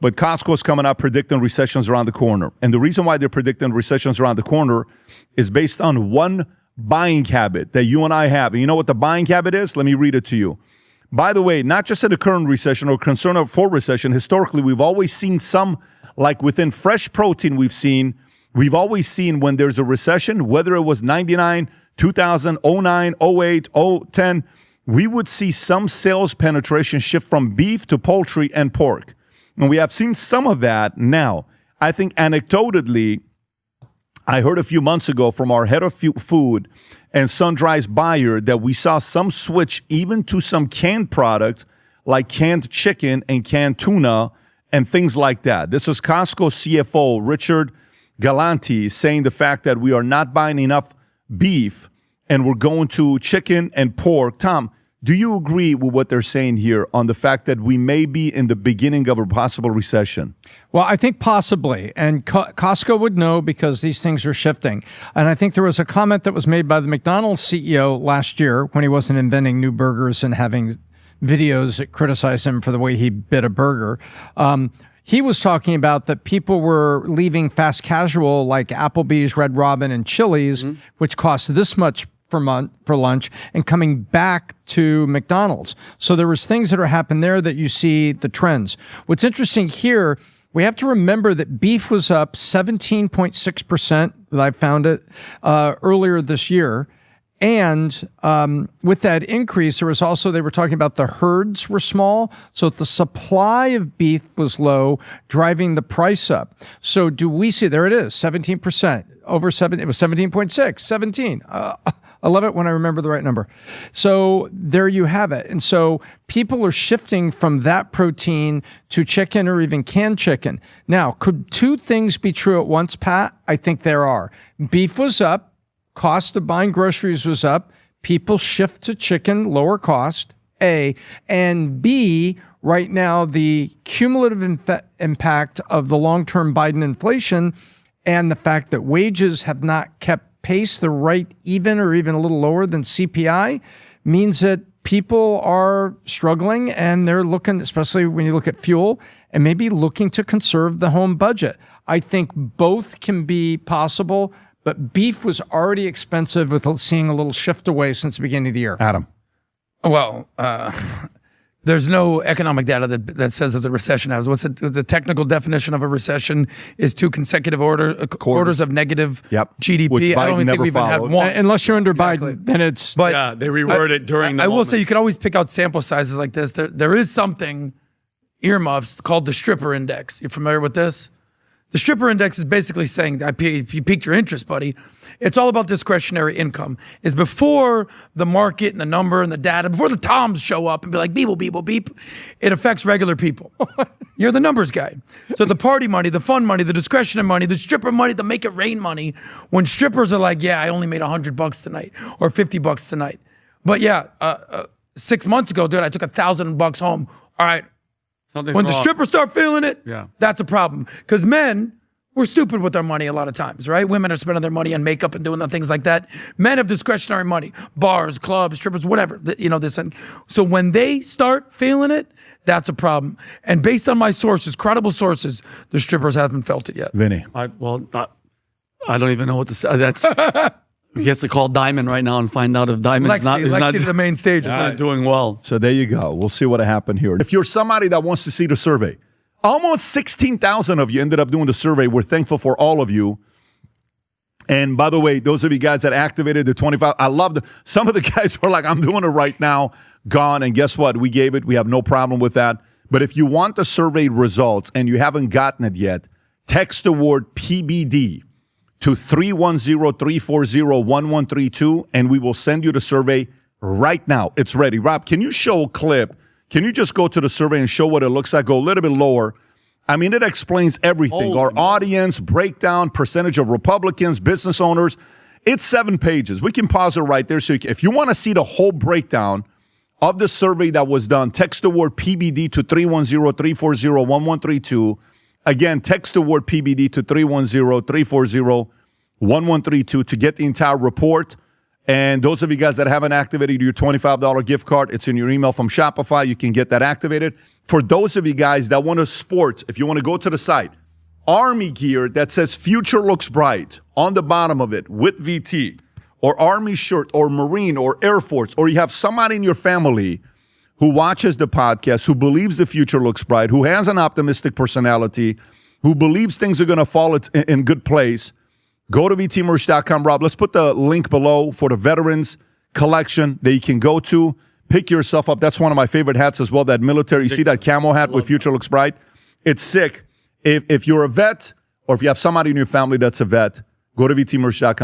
But Costco's coming out predicting recessions around the corner. And the reason why they're predicting recessions around the corner is based on one buying habit that you and I have. And you know what the buying habit is? Let me read it to you. By the way, not just in the current recession or concern for recession, historically, we've always seen some, like within fresh protein, we've always seen when there's a recession, whether it was 99, 2000, 09, 08, 010, we would see some sales penetration shift from beef to poultry and pork. And we have seen some of that now. I think anecdotally, I heard a few months ago from our head of food and sundries buyer that we saw some switch even to some canned products like canned chicken and canned tuna and things like that. This is Costco CFO Richard Galanti saying the fact that we are not buying enough beef and we're going to chicken and pork. Tom, do you agree with what they're saying here on the fact that we may be in the beginning of a possible recession? Well, I think possibly. And Costco would know because these things are shifting. And I think there was a comment that was made by the McDonald's CEO last year when he wasn't inventing new burgers and having videos that criticized him for the way he bit a burger. He was talking about that people were leaving fast casual like Applebee's, Red Robin, and Chili's, which cost this much for lunch, and coming back to McDonald's. So there was things that are happening there that you see the trends. What's interesting here, we have to remember that beef was up 17.6%, that I found it, earlier this year. And with that increase, there was also, they were talking about the herds were small. So the supply of beef was low, driving the price up. So do we see, there it is, 17%, over 7, it was 17.6, 17. I love it when I remember the right number. So there you have it. And so people are shifting from that protein to chicken or even canned chicken. Now, could two things be true at once, Pat? I think there are. Beef was up. Cost of buying groceries was up. People shift to chicken, lower cost, A. And B, right now, the cumulative impact of the long-term Biden inflation and the fact that wages have not kept pace the right even or even a little lower than CPI means that people are struggling and they're looking, especially when you look at fuel, and maybe looking to conserve the home budget. I think both can be possible, but beef was already expensive with seeing a little shift away since the beginning of the year. Adam. Well, there's no economic data that says that the recession has. What's the technical definition of a recession is 2 consecutive quarters of negative GDP. Which I don't even think we've even had one. Unless you're under Biden, then it's... But yeah, they reword it during the I will moment. say you could always pick out sample sizes like this. There is something, earmuffs, called the stripper index. You familiar with this? The stripper index is basically saying that if you piqued your interest, buddy, it's all about discretionary income. Is before the market and the number and the data, before the toms show up and be like, beep, beep, beep, beep, it affects regular people. You're the numbers guy. So the party money, the fun money, the discretionary money, the stripper money, the make it rain money, when strippers are like, yeah, I only made $100 tonight or $50 tonight. But yeah, 6 months ago, dude, I took $1,000 home. All right. When the strippers start feeling it, that's a problem. Because men, we're stupid with our money a lot of times, right? Women are spending their money on makeup and doing the things like that. Men have discretionary money, bars, clubs, strippers, whatever, this thing. So when they start feeling it, that's a problem. And based on my sources, credible sources, the strippers haven't felt it yet. Vinny. I don't even know what to say. That's... He has to call Diamond right now and find out if Diamond's not to the main stage. Not doing well. So there you go. We'll see what happened here. If you're somebody that wants to see the survey, almost 16,000 of you ended up doing the survey. We're thankful for all of you. And by the way, those of you guys that activated the 25, I love some of the guys were like, I'm doing it right now, gone. And guess what? We gave it. We have no problem with that. But if you want the survey results and you haven't gotten it yet, text the word PBD to 310-340-1132, and we will send you the survey right now. It's ready. Rob, can you show a clip? Can you just go to the survey and show what it looks like? Go a little bit lower. I mean, it explains everything. Our audience, breakdown, percentage of Republicans, business owners. It's 7 pages. We can pause it right there. So if you want to see the whole breakdown of the survey that was done, text the word PBD to 310-340-1132. Again, text the word PBD to 310-340-1132 to get the entire report. And those of you guys that haven't activated your $25 gift card, it's in your email from Shopify. You can get that activated. For those of you guys that want to sport, if you want to go to the site, Army gear that says Future Looks Bright on the bottom of it with VT, or Army shirt, or Marine, or Air Force, or you have somebody in your family who watches the podcast, who believes the future looks bright, who has an optimistic personality, who believes things are going to fall in good place, go to vtmerch.com, Rob. Let's put the link below for the veterans collection that you can go to. Pick yourself up. That's one of my favorite hats as well, that military. You see that camo hat with Future Looks Bright? It's sick. If you're a vet, or if you have somebody in your family that's a vet, go to vtmerch.com.